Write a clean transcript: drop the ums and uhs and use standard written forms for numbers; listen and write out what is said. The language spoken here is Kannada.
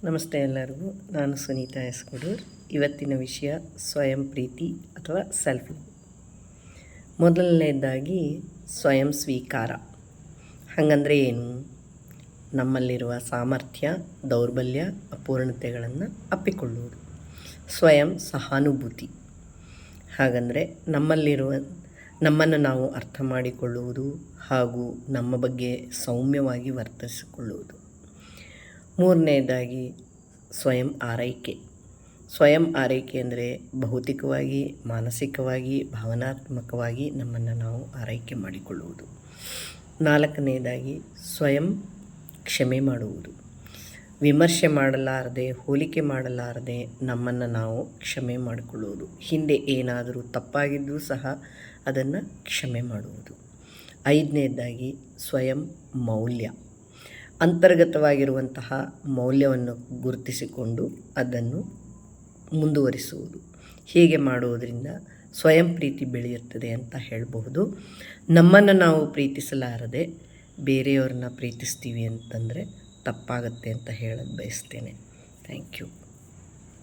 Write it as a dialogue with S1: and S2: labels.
S1: ನಮಸ್ತೆ ಎಲ್ಲರಿಗೂ. ನಾನು ಸುನೀತಾ ಎಸ್ ಕುಡೂರ್. ಇವತ್ತಿನ ವಿಷಯ ಸ್ವಯಂ ಪ್ರೀತಿ ಅಥವಾ ಸೆಲ್ಫ್ ಲವ್. ಮೊದಲನೇದಾಗಿ ಸ್ವಯಂ ಸ್ವೀಕಾರ. ಹಾಗಂದರೆ ಏನು? ನಮ್ಮಲ್ಲಿರುವ ಸಾಮರ್ಥ್ಯ, ದೌರ್ಬಲ್ಯ, ಅಪೂರ್ಣತೆಗಳನ್ನು ಅಪ್ಪಿಕೊಳ್ಳುವುದು. ಸ್ವಯಂ ಸಹಾನುಭೂತಿ. ಹಾಗಂದರೆ ನಮ್ಮನ್ನು ನಾವು ಅರ್ಥ ಮಾಡಿಕೊಳ್ಳುವುದು ಹಾಗೂ ನಮ್ಮ ಬಗ್ಗೆ ಸೌಮ್ಯವಾಗಿ ವರ್ತಿಸಿಕೊಳ್ಳುವುದು. ಮೂರನೇದಾಗಿ ಸ್ವಯಂ ಆರೈಕೆ. ಸ್ವಯಂ ಆರೈಕೆ ಅಂದರೆ ಭೌತಿಕವಾಗಿ, ಮಾನಸಿಕವಾಗಿ, ಭಾವನಾತ್ಮಕವಾಗಿ ನಮ್ಮನ್ನು ನಾವು ಆರೈಕೆ ಮಾಡಿಕೊಳ್ಳುವುದು. ನಾಲ್ಕನೇದಾಗಿ ಸ್ವಯಂ ಕ್ಷಮೆ ಮಾಡುವುದು. ವಿಮರ್ಶೆ ಮಾಡಲಾರದೆ, ಹೋಲಿಕೆ ಮಾಡಲಾರದೆ ನಮ್ಮನ್ನು ನಾವು ಕ್ಷಮೆ ಮಾಡಿಕೊಳ್ಳುವುದು. ಹಿಂದೆ ಏನಾದರೂ ತಪ್ಪಾಗಿದ್ದರೂ ಸಹ ಅದನ್ನು ಕ್ಷಮೆ ಮಾಡುವುದು. ಐದನೇದಾಗಿ ಸ್ವಯಂ ಮೌಲ್ಯ. ಅಂತರ್ಗತವಾಗಿರುವಂತಹ ಮೌಲ್ಯವನ್ನು ಗುರುತಿಸಿಕೊಂಡು ಅದನ್ನು ಮುಂದುವರಿಸುವುದು. ಹೀಗೆ ಮಾಡುವುದರಿಂದ ಸ್ವಯಂ ಪ್ರೀತಿ ಬೆಳೆಯುತ್ತದೆ ಅಂತ ಹೇಳಬಹುದು. ನಮ್ಮನ್ನು ನಾವು ಪ್ರೀತಿಸಲಾರದೆ ಬೇರೆಯವ್ರನ್ನ ಪ್ರೀತಿಸ್ತೀವಿ ಅಂತಂದರೆ ತಪ್ಪಾಗತ್ತೆ ಅಂತ ಹೇಳೋದು ಬಯಸ್ತೇನೆ. Thank you.